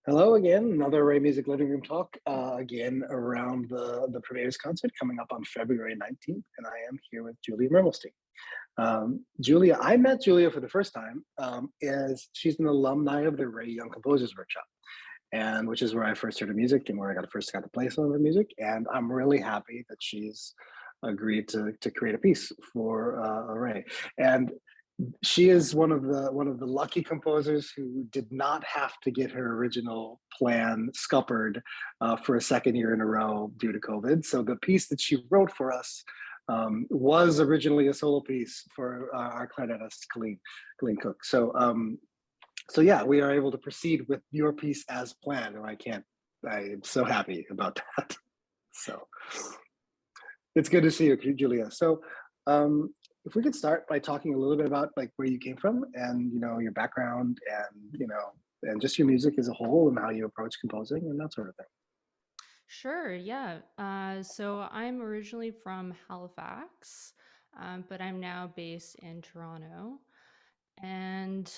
Hello again, another Ray Music Living Room Talk, again around the Premier's concert coming up on February 19th, and I am here with Julia Mermelstein. Julia, I met Julia for the first time as she's an alumni of the Ray Young Composers Workshop, and which is where I first heard her music and where I first got to play some of her music, and I'm really happy that she's agreed to create a piece for Ray. And she is one of the lucky composers who did not have to get her original plan scuppered for a second year in a row due to COVID. So the piece that she wrote for us was originally a solo piece for our clarinetist Colleen Cook. So yeah, we are able to proceed with your piece as planned, and I am so happy about that. So it's good to see you, Julia. So um, if we could start by talking a little bit about like where you came from and your background and and just your music as a whole and how you approach composing and that sort of thing. Sure, yeah. So I'm originally from Halifax, but I'm now based in Toronto. And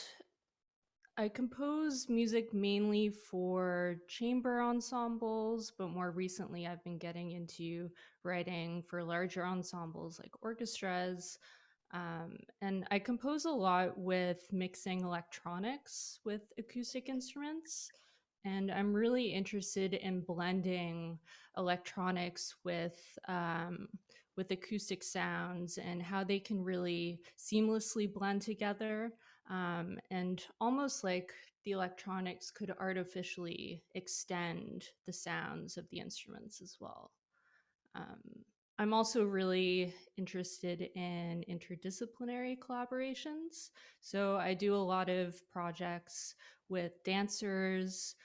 I compose music mainly for chamber ensembles, but more recently I've been getting into writing for larger ensembles like orchestras. And I compose a lot with mixing electronics with acoustic instruments. And I'm really interested in blending electronics with acoustic sounds and how they can really seamlessly blend together, and almost like the electronics could artificially extend the sounds of the instruments as well. Um, I'm also really interested in interdisciplinary collaborations. So I do a lot of projects with dancers,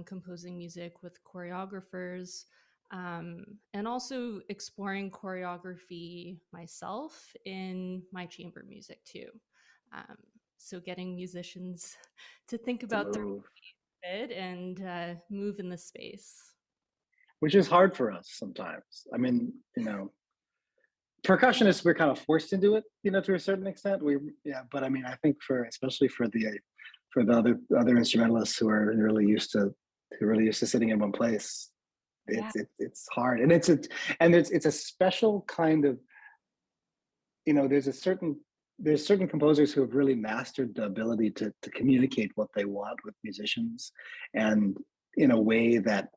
composing music with choreographers, and also exploring choreography myself in my chamber music too. Um, so getting musicians to think To about their move, fit and move in the space. which is hard for us sometimes. I mean, percussionists we're kind of forced into it, to a certain extent. But I mean, I think for especially for the other instrumentalists who are really used to sitting in one place, Yeah. it's hard, and it's a special kind of there's certain composers who have really mastered the ability to communicate what they want with musicians and in a way that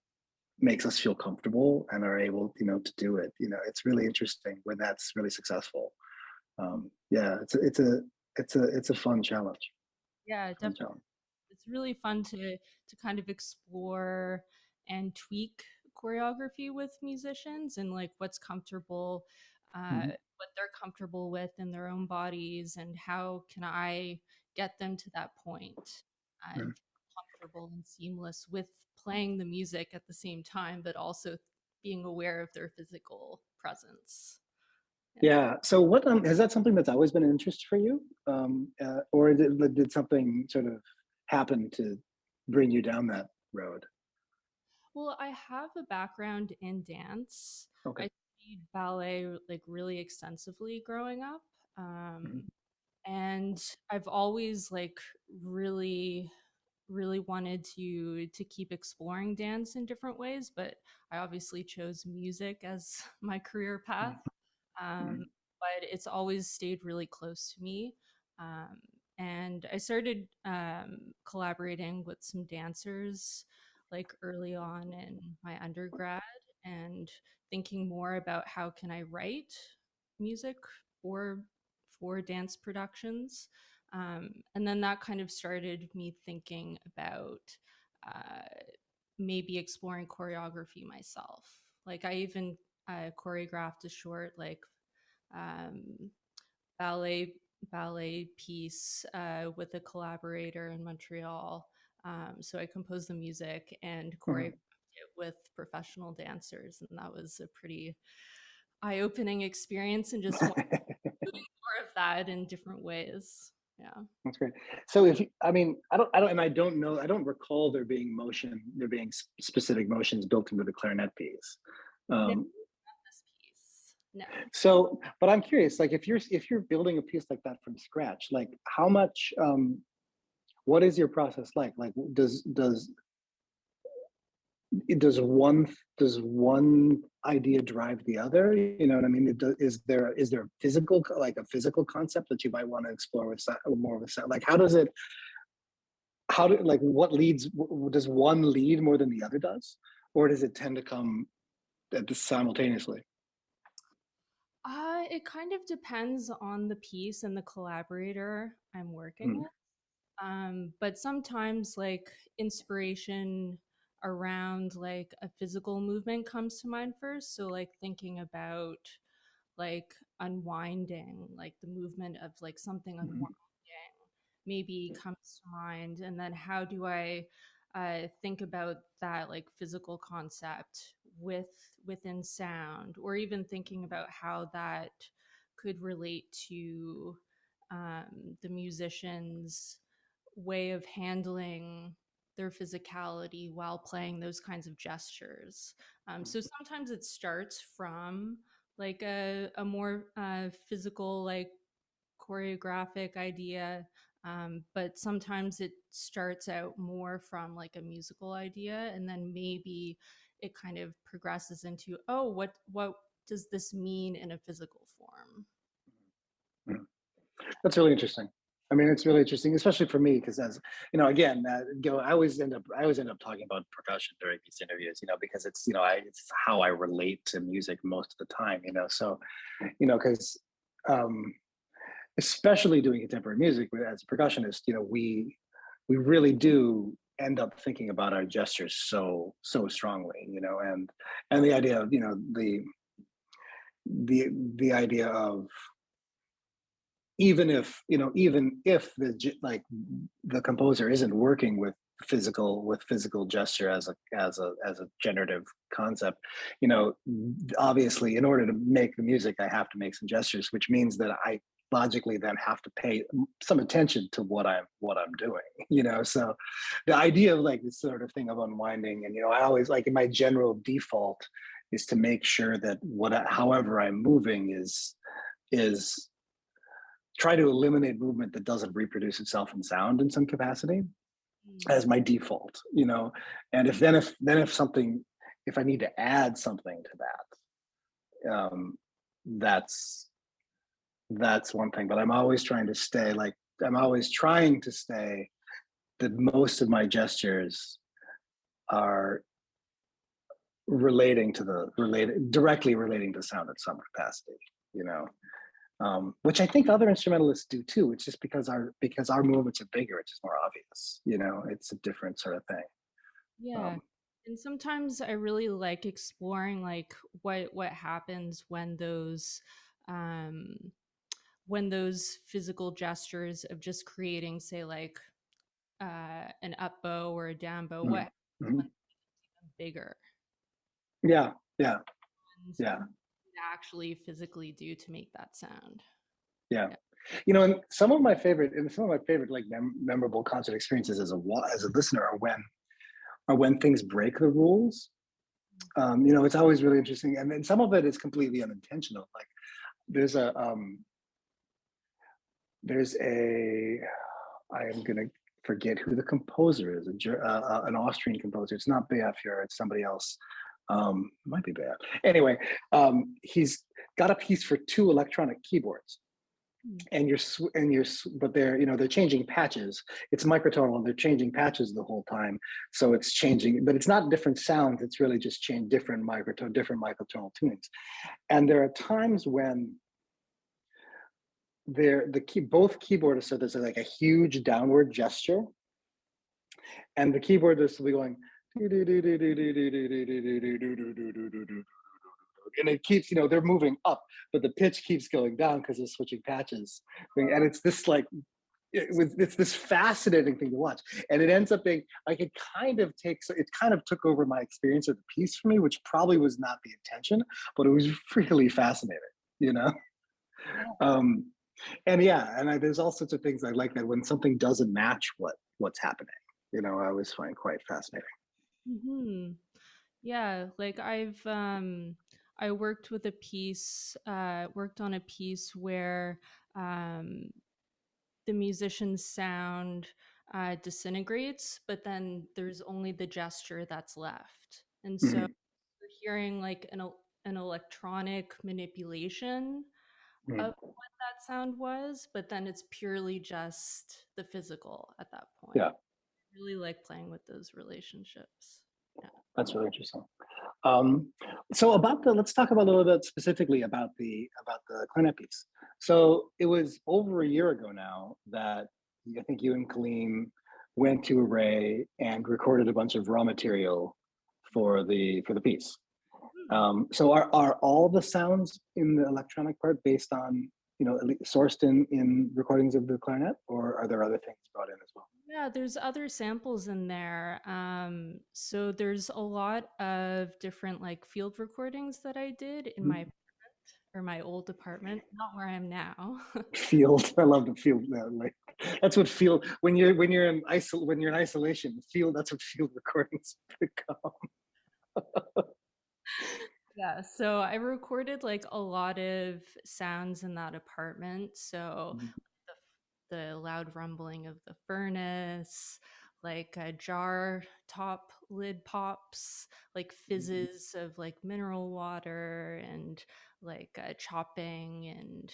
makes us feel comfortable and are able to do it. It's really interesting when that's really successful. Yeah, it's a fun challenge. Yeah, Fun definitely. challenge. It's really fun to kind of explore and tweak choreography with musicians and like Mhm. what they're comfortable with in their own bodies, and how can I get them to that point and Mhm. feel comfortable and seamless with playing the music at the same time, but also being aware of their physical presence. Yeah. Yeah. So, what is that something that's always been an interest for you, or did something sort of happen to bring you down that road? Well, I have a background in dance. Okay. I studied ballet like really extensively growing up. Mhm. Um, and I've always like really wanted to keep exploring dance in different ways, but I obviously chose music as my career path. um, Mhm. but it's always stayed really close to me. Um, and I started collaborating with some dancers like early on in my undergrad, and thinking more about how can I write music for for dance productions. And then that kind of started me thinking about uh, maybe exploring choreography myself. Like I even choreographed a short like um, ballet ballet piece with a collaborator in Montreal. So I composed the music and choreographed Mhm. it with professional dancers, and that was a pretty eye-opening experience, and just doing more of that in different ways. Yeah. That's great. So I mean, I don't, and I don't recall there being specific motions built into the clarinet piece. No, Um, not this piece. No. but I'm curious, like if you're building a piece like that from scratch, like how much, what is your process like? Like, does does one does one idea drive the other? You know what I mean? Is there a physical like a physical concept that you might want to explore with more of a sound? Like how does it how do like what leads does one lead more than the other does, or does it tend to come at this simultaneously? It kind of depends on the piece and the collaborator I'm working Mm, with. But sometimes like inspiration around like a physical movement comes to mind first. So like thinking about like unwinding, like the movement of like something unwinding mhm, maybe comes to mind. And then how do I think about that like physical concept with within sound, or even thinking about how that could relate to the musician's way of handling their physicality while playing those kinds of gestures. So sometimes it starts from like a more physical, like choreographic idea, but sometimes it starts out more from like a musical idea, and then maybe it kind of progresses into, oh, what does this mean in a physical form? mhm. That's really interesting. I mean, it's really interesting, especially for me, because as you know, again, I always end up talking about percussion during these interviews, you know, because it's how I relate to music most of the time, you know. So, you know, because um, especially doing contemporary music as a percussionist, you know, we really do end up thinking about our gestures so strongly, you know, and the idea of the the idea of even if like the composer isn't working with physical gesture as a generative concept, you know, obviously in order to make the music I have to make some gestures, which means that I logically then have to pay some attention to what I'm doing, you know. So the idea of like this sort of thing of unwinding, and you know, I always like in my general default is to make sure that however I'm moving is try to eliminate movement that doesn't reproduce itself in sound in some capacity Mm. as my default, you know. And if something, if I need to add something to that, that's one thing. But I'm always trying to stay that most of my gestures are directly relating to sound in some capacity, you know. Which I think other instrumentalists do too. It's just because our movements are bigger, it's just more obvious. You know, it's a different sort of thing. Yeah. Um, And sometimes I really like exploring like what happens um when those physical gestures of just creating, say, like an up bow or a down bow, what mm, happens when mhm. it's bigger Yeah, yeah, and yeah, actually physically do to make that sound. yeah. Yeah. You know, and some of my favorite like memorable concert experiences as a listener are when things break the rules. You know, it's always really interesting, and then some of it is completely unintentional. Like there's a there's a I am gonna forget who the composer is. An Austrian composer. It's not Beafure. It's somebody else. It might be Beaf. Anyway, he's got a piece for two electronic keyboards, Mm. and but they're changing patches. It's microtonal, and they're changing patches the whole time. So it's changing, but it's not different sounds. It's really just change different microtonal tunings. And there are times when both keyboardists, so there's like a huge downward gesture, and the keyboardist will be going, and it keeps, they're moving up, but the pitch keeps going down because they're switching patches. And it's this like it's this fascinating thing to watch, and it ends up being like it kind of took over my experience of the piece for me, which probably was not the intention, but it was really fascinating, you know. Yeah. um and yeah, and there's all sorts of things I like that when something doesn't match what's happening, you know, I always find quite fascinating. Hmm. Yeah, like I worked with a piece, worked on a piece where um the musician's sound disintegrates, but then there's only the gesture that's left. And so Mhm. you're hearing like an electronic manipulation of Mhm. what that sound was, but then it's purely just the physical at that point. Yeah, I really like playing with those relationships. Yeah. that's really interesting. Um, so about let's talk about a little bit specifically about the clarinet piece. So it was over a year ago now that I think you and Kaleem went to Array and recorded a bunch of raw material for the piece. Hmm. So are all the sounds in the electronic part based on sourced in recordings of the clarinet, or are there other things brought in as well? Yeah, there's other samples in there. So there's a lot of different like field recordings that I did in my Mhm. or my old apartment, not where I am now. Field, I love the field. Like that's what field when you're in isolation. Field, that's what field recordings become. Yeah, so I recorded like a lot of sounds in that apartment. So Mhm. the loud rumbling of the furnace, like a jar top lid pops, like fizzes of like mineral water, and like chopping and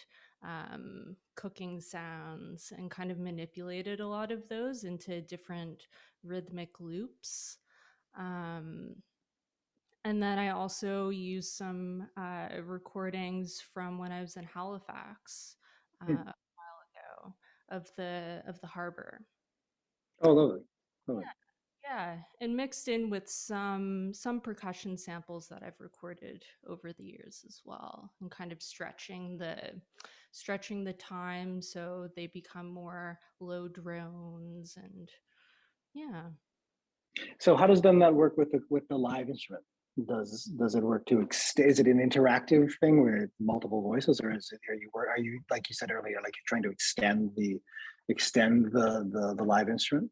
cooking sounds, and kind of manipulated a lot of those into different rhythmic loops. Um, and then I also used some recordings from when I was in Halifax Mhm. a while ago of the harbor. Oh, lovely, lovely. Yeah, and mixed in with some percussion samples that I've recorded over the years as well, and kind of stretching the time so they become more low drones, and yeah. So how does then that work with the live instrument? Does it work to is it an interactive thing where it's multiple voices, or are you like you said earlier, like you're trying to extend the live instrument?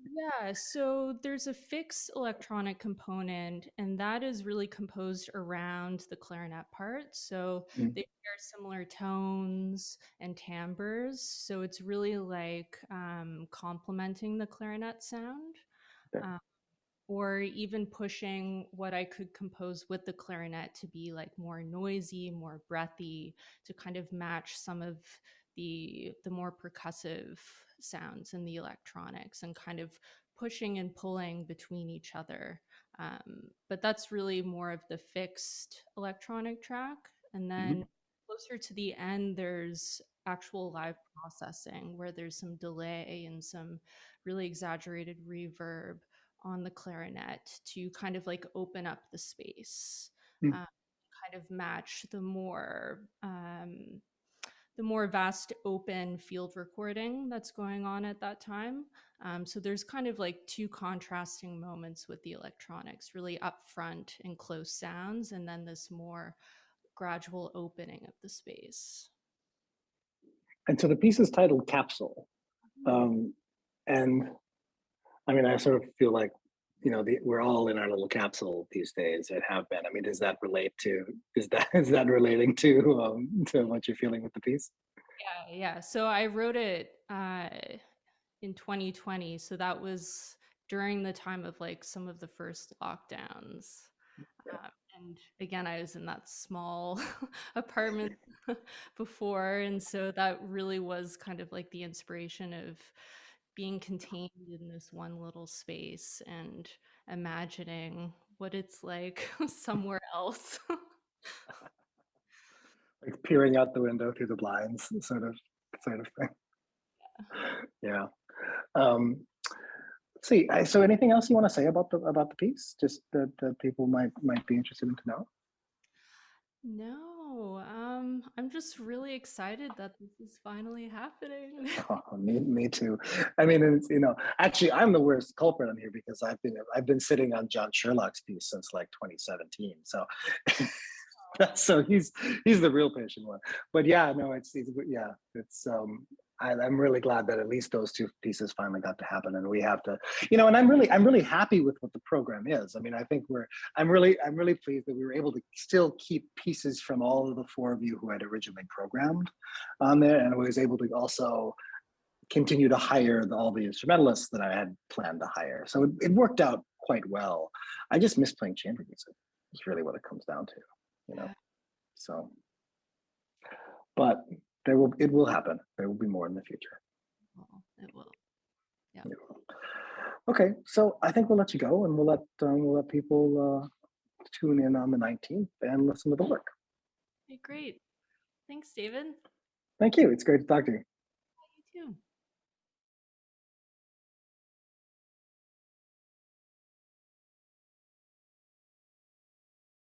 Yeah, so there's a fixed electronic component, and that is really composed around the clarinet part. So Mm. they share similar tones and timbres. So it's really like complementing the clarinet sound. Okay. Um, or even pushing what I could compose with the clarinet to be like more noisy, more breathy, to kind of match some of the more percussive sounds in the electronics, and kind of pushing and pulling between each other. But that's really more of the fixed electronic track. And then Mhm. closer to the end, there's actual live processing where there's some delay and some really exaggerated reverb on the clarinet to kind of like open up the space, Mm. uh, kind of match the more vast open field recording that's going on at that time. So there's kind of like two contrasting moments with the electronics, really upfront and close sounds, and then this more gradual opening of the space. And so the piece is titled Capsule. Um, and I mean, I sort of feel like, we're all in our little capsule these days and have been. I mean, is that relating to what you're feeling with the piece? Yeah, yeah. So I wrote it in 2020. So that was during the time of like some of the first lockdowns. And again, I was in that small apartment before. And so that really was kind of like the inspiration of being contained in this one little space and imagining what it's like somewhere else. Like peering out the window through the blinds, sort of thing. Yeah. Um, let's see. So anything else you want to say about the piece? Just that people might be interested in to know. No, I'm just really excited that this is finally happening. Oh, me too. I mean, it's actually, I'm the worst culprit on here because I've been sitting on John Sherlock's piece since like 2017. So so he's the real patient one. But yeah, no, yeah, it's I'm really glad that at least those two pieces finally got to happen, and we have to, and I'm really happy with what the program is. I mean, I think I'm really pleased that we were able to still keep pieces from all of the four of you who had originally programmed on there, and was able to also continue to hire all the instrumentalists that I had planned to hire. So it worked out quite well. I just miss playing chamber music. It's really what it comes down to, you know. Yeah. So, but it will happen. There will be more in the future. Well, it will. Yeah. It will. Okay, so I think we'll let you go, and we'll let people tune in on the 19th and listen to the work. Okay, great. Thanks, David. Thank you. It's great to talk to you. You too.